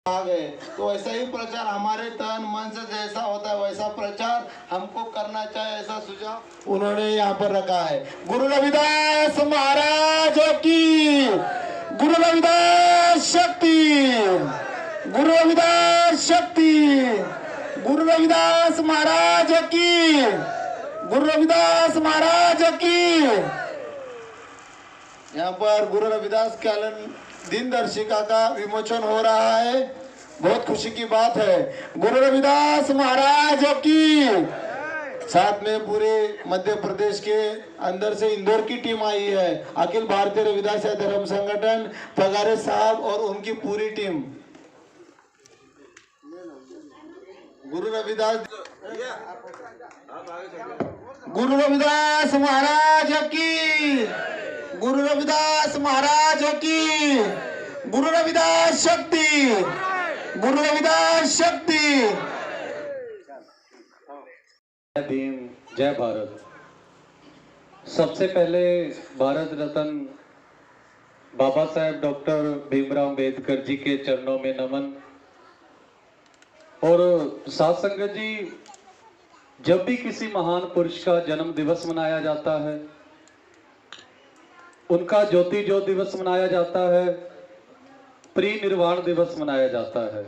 आ गए। तो ऐसा ही प्रचार हमारे तन मन से जैसा होता है वैसा प्रचार हमको करना चाहिए, ऐसा सुझाव उन्होंने यहाँ पर रखा है। गुरु रविदास महाराज की, गुरु रविदास शक्ति, गुरु रविदास शक्ति, गुरु रविदास महाराज की, गुरु रविदास महाराज की। यहाँ पर गुरु रविदास दिनदर्शिका का विमोचन हो रहा है, बहुत खुशी की बात है। गुरु रविदास महाराज की। साथ में पूरे मध्य प्रदेश के अंदर से इंदौर की टीम आई है, अखिल भारतीय रविदास धर्म संगठन, पगारे साहब और उनकी पूरी टीम। गुरु रविदास महाराज की, गुरु रविदास महाराज की, गुरु रविदास शक्ति, गुरु रविदास शक्ति। जय भीम, जय भारत। सबसे पहले भारत रत्न बाबा साहेब डॉक्टर भीमराव अंबेडकर जी के चरणों में नमन। और साथ संगत जी, जब भी किसी महान पुरुष का जन्म दिवस मनाया जाता है, उनका ज्योति ज्योत दिवस मनाया जाता है, परिनिर्वाण दिवस मनाया जाता है,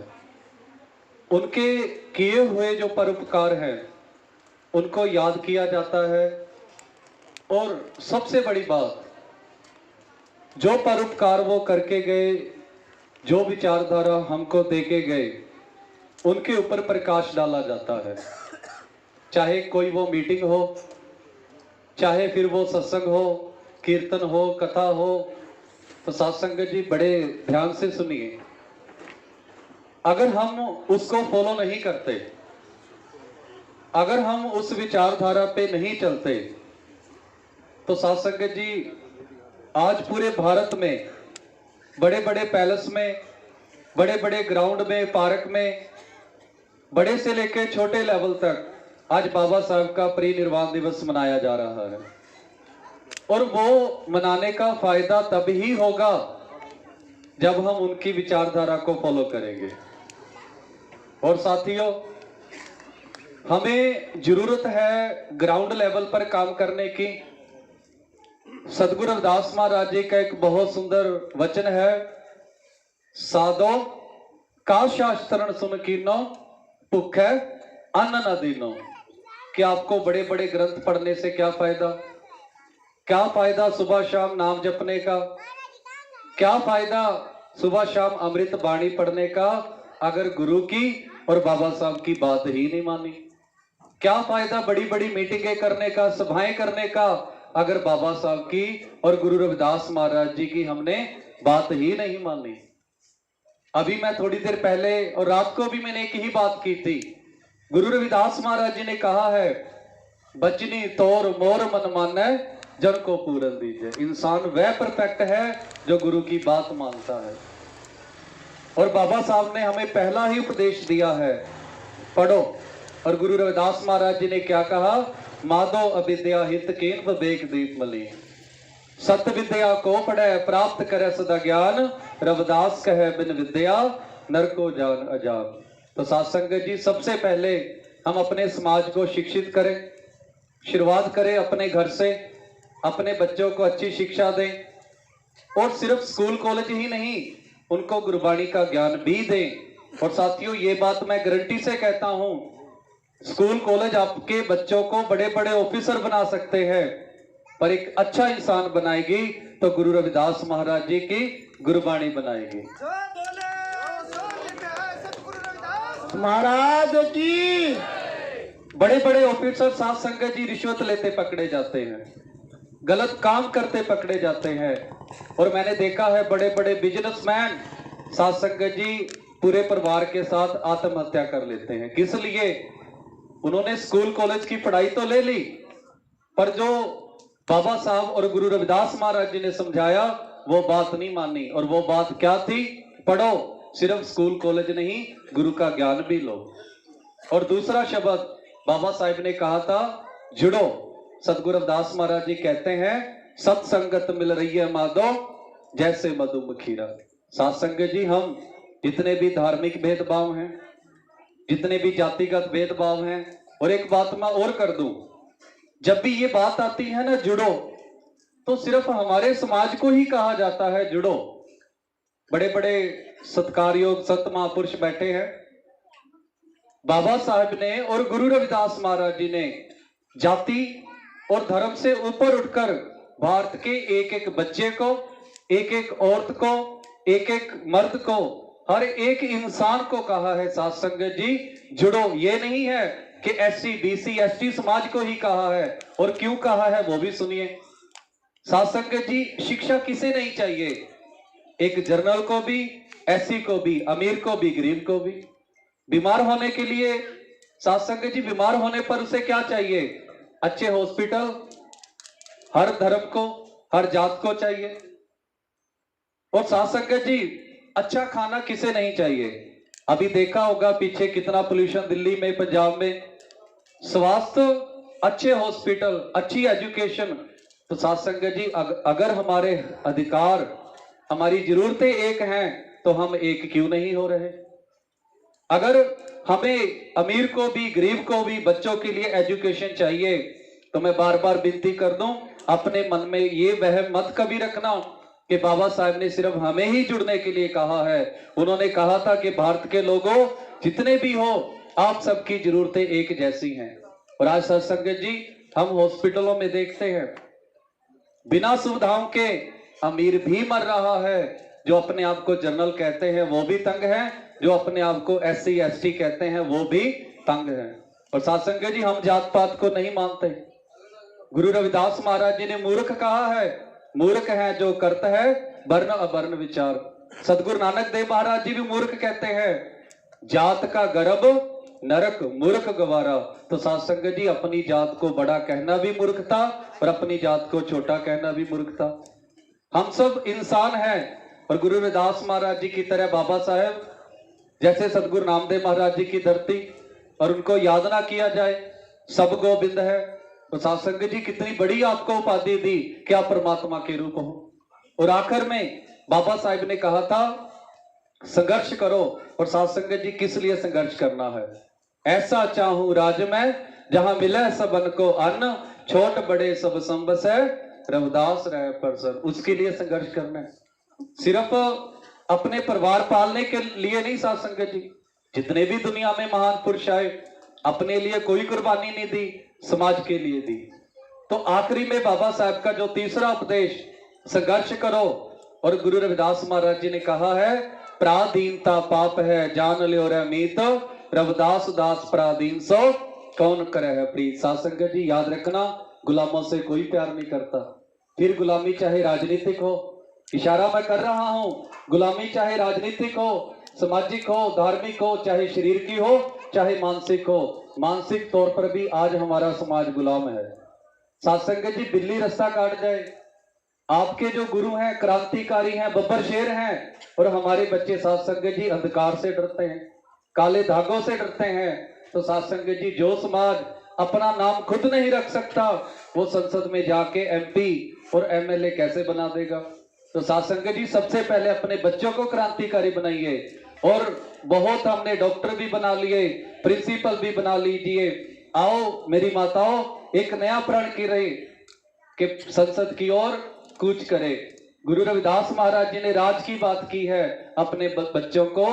उनके किए हुए जो परोपकार हैं उनको याद किया जाता है। और सबसे बड़ी बात, जो परोपकार वो करके गए, जो विचारधारा हमको देके गए, उनके ऊपर प्रकाश डाला जाता है। चाहे कोई वो मीटिंग हो, चाहे फिर वो सत्संग हो, कीर्तन हो, कथा हो। तो साथ संगत जी बड़े ध्यान से सुनिए, अगर हम उसको फॉलो नहीं करते, अगर हम उस विचारधारा पे नहीं चलते, तो साथ संगत जी आज पूरे भारत में बड़े बड़े पैलेस में, बड़े बड़े ग्राउंड में, पार्क में, बड़े से लेकर छोटे लेवल तक आज बाबा साहब का परिनिर्वाण दिवस मनाया जा रहा है। और वो मनाने का फायदा तभी होगा जब हम उनकी विचारधारा को फॉलो करेंगे। और साथियों, हमें जरूरत है ग्राउंड लेवल पर काम करने की। सदगुरु रविदास महाराज जी का एक बहुत सुंदर वचन है, साधो का शास्त्रन सुन कीनो, भूखे अन्न न दीनो। कि आपको बड़े बड़े ग्रंथ पढ़ने से क्या फायदा, क्या फायदा सुबह शाम नाम जपने का, क्या फायदा सुबह शाम अमृत बाणी पढ़ने का अगर गुरु की और बाबा साहब की बात ही नहीं मानी। क्या फायदा बड़ी बड़ी मीटिंगें करने का, सभाएं करने का, अगर बाबा साहब की और गुरु रविदास महाराज जी की हमने बात ही नहीं मानी। अभी मैं थोड़ी देर पहले और रात को भी मैंने एक ही बात की थी। गुरु रविदास महाराज जी ने कहा है, बचनी तोर मोर मन माने जन को पूरन दीजिए। इंसान वह परफेक्ट है जो गुरु की बात मानता है। और बाबा साहब ने हमें पहला ही उपदेश दिया है, पढ़ो। और गुरु रविदास महाराज जी ने क्या कहा, माधो अविद्या हित कीन विवेक दीप मली। सत विद्या को पढ़े प्राप्त करे सदा ज्ञान, रविदास कहे बिन विद्या नरको जान अजान। तो साथ संगत जी, सबसे पहले हम अपने समाज को शिक्षित करें। शुरुआत करें अपने घर से, अपने बच्चों को अच्छी शिक्षा दें। और सिर्फ स्कूल कॉलेज ही नहीं, उनको गुरबाणी का ज्ञान भी दें। और साथियों, ये बात मैं गारंटी से कहता हूं, स्कूल कॉलेज आपके बच्चों को बड़े बड़े ऑफिसर बना सकते हैं, पर एक अच्छा इंसान बनाएगी तो गुरु रविदास महाराज जी की गुरबाणी बनाएगी। महाराज की। बड़े बड़े ऑफिसर साथ संगत जी रिश्वत लेते पकड़े जाते हैं, गलत काम करते पकड़े जाते हैं। और मैंने देखा है बड़े बड़े बिजनेसमैन साथ संगत जी पूरे परिवार के साथ आत्महत्या कर लेते हैं। किस लिए? उन्होंने स्कूल कॉलेज की पढ़ाई तो ले ली, पर जो बाबा साहब और गुरु रविदास महाराज जी ने समझाया वो बात नहीं मानी। और वो बात क्या थी? पढ़ो, सिर्फ स्कूल कॉलेज नहीं, गुरु का ज्ञान भी लो। और दूसरा शब्द बाबा साहब ने कहा था, जुड़ो। सदगुरु रविदास महाराज जी कहते हैं, सत्संगत मिल रही है माधो जैसे मधु मखीरा। साथ संगत जी, हम जितने भी धार्मिक भेदभाव हैं, जितने भी जातिगत भेदभाव हैं। और एक बात मैं और कर दूं, जब भी ये बात आती है ना जुड़ो, तो सिर्फ हमारे समाज को ही कहा जाता है जुड़ो। बड़े बड़े सत्कारयोग संत महापुरुष बैठे हैं, बाबा साहब ने और गुरु रविदास महाराज जी ने जाति और धर्म से ऊपर उठकर भारत के एक एक बच्चे को, एक एक औरत को, एक एक मर्द को, हर एक इंसान को कहा है साध संगत जी जुड़ो। ये नहीं है कि SC BC ST समाज को ही कहा है, और क्यों कहा है वो भी सुनिए। साध संगत जी, शिक्षा किसे नहीं चाहिए? एक जर्नल को भी, SC को भी, अमीर को भी, गरीब को भी। बीमार होने के लिए साध संगत जी, बीमार होने पर उसे क्या चाहिए? अच्छे हॉस्पिटल हर धर्म को, हर जात को चाहिए। और साध संगत जी, अच्छा खाना किसे नहीं चाहिए? अभी देखा होगा पीछे कितना पोल्यूशन दिल्ली में, पंजाब में। स्वास्थ्य, अच्छे हॉस्पिटल, अच्छी एजुकेशन। तो साध संगत जी, अगर हमारे अधिकार, हमारी जरूरतें एक हैं, तो हम एक क्यों नहीं हो रहे? अगर हमें अमीर को भी, गरीब को भी, बच्चों के लिए एजुकेशन चाहिए, तो मैं बार बार विनती कर दूं, अपने मन में ये वहम मत कभी रखना कि बाबा साहब ने सिर्फ हमें ही जुड़ने के लिए कहा है। उन्होंने कहा था कि भारत के लोगों, जितने भी हो, आप सबकी जरूरतें एक जैसी हैं। और आज साध संगत जी, हम हॉस्पिटलों में देखते हैं बिना सुविधाओं के अमीर भी मर रहा है। जो अपने आप को जनरल कहते हैं वो भी तंग है, जो अपने आप को SC ST कहते हैं वो भी तंग है। और साध संगत जी, हम जात पात को नहीं मानते। गुरु रविदास महाराज जी ने मूर्ख कहा है, मूर्ख है जो करता है वर्ण अवर्ण विचार। सतगुरु नानक देव महाराज जी भी मूर्ख कहते हैं, जात का गर्भ नरक मूर्ख गवारा। तो साध संगत जी, अपनी जात को बड़ा कहना भी मूर्खता, और अपनी जात को छोटा कहना भी मूर्खता। हम सब इंसान हैं, और गुरु रविदास महाराज जी की तरह बाबा साहेब जैसे सतगुरु नामदेव महाराज जी की धरती, और उनको याद ना किया जाए, सब गोविंद है। तो साध संगत जी, कितनी बड़ी आपको उपाधि दी कि आप परमात्मा के रूप हो। और आखिर में बाबा साहब ने कहा था संघर्ष करो। और साध संगत जी, किस लिए संघर्ष करना है? ऐसा चाहूं राज में जहां मिले सबन को अन्न, छोट बड़े सब संबस है, रविदास रहे प्रसन्न। उसके लिए संघर्ष करना है, सिर्फ अपने परिवार पालने के लिए नहीं। साध संगत जी, जितने भी दुनिया में महान पुरुष आए, अपने लिए कोई कुर्बानी नहीं दी, समाज के लिए दी। तो आखिरी में बाबा साहब का जो तीसरा उपदेश, संघर्ष करो। और गुरु रविदास महाराज जी ने कहा है, पराधीनता पाप है जान लियो रे मीत, रविदास दास पराधीन सो कौन करे है प्रीत। साध संगत जी, याद रखना, गुलामों से कोई प्यार नहीं करता। फिर गुलामी चाहे राजनीतिक हो, इशारा मैं कर रहा हूं, गुलामी चाहे राजनीतिक हो, सामाजिक हो, धार्मिक हो, चाहे शरीर की हो, चाहे मानसिक हो। मानसिक तौर पर भी आज हमारा समाज गुलाम है। साध संगत जी, बिल्ली रास्ता काट जाए, आपके जो गुरु हैं क्रांतिकारी हैं, बब्बर शेर हैं, और हमारे बच्चे साध संगत जी अंधकार से डरते हैं, काले धागों से डरते हैं। तो साध संगत जी, जो समाज अपना नाम खुद नहीं रख सकता, वो संसद में जाके MP और MLA कैसे बना देगा? तो साध संगत जी, सबसे पहले अपने बच्चों को क्रांतिकारी बनाइए। और बहुत हमने डॉक्टर भी बना लिए, प्रिंसिपल भी बना लीजिए। आओ मेरी माताओं, एक नया प्रण की रहे कि संसद की ओर कूच करे। गुरु रविदास महाराज जी ने राज की बात की है, अपने बच्चों को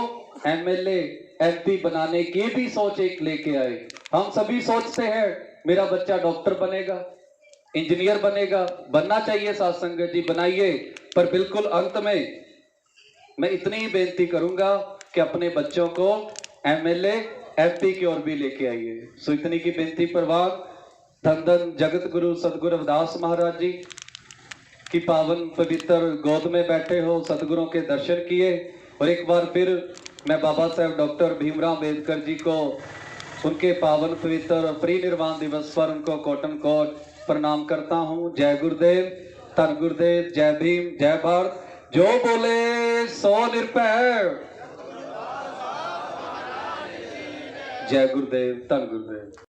MLA MP बनाने की भी सोच एक लेके आए। हम सभी सोचते हैं मेरा बच्चा डॉक्टर बनेगा, इंजीनियर बनेगा, बनना चाहिए। साध संगत जी, बनाइए। पर बिल्कुल अंत में मैं इतनी ही बेनती करूंगा कि अपने बच्चों को MLA MP की ओर भी लेके आइए। सो इतनी की बेनती परवान धन धन जगत गुरु सदगुरु रविदास महाराज जी की पावन पवित्र गोद में बैठे हो, सदगुरुओं के दर्शन किए। और एक बार फिर मैं बाबा साहेब डॉक्टर भीमराव अंबेडकर जी को उनके पावन पवित्र परिनिर्वाण दिवस पर उनको कोटन कोट प्रणाम करता हूँ। जय गुरुदेव, धन गुरुदेव, जय भीम, जय भारत। जो बोले सो निरभय। जय गुरुदेव, धन गुरुदेव।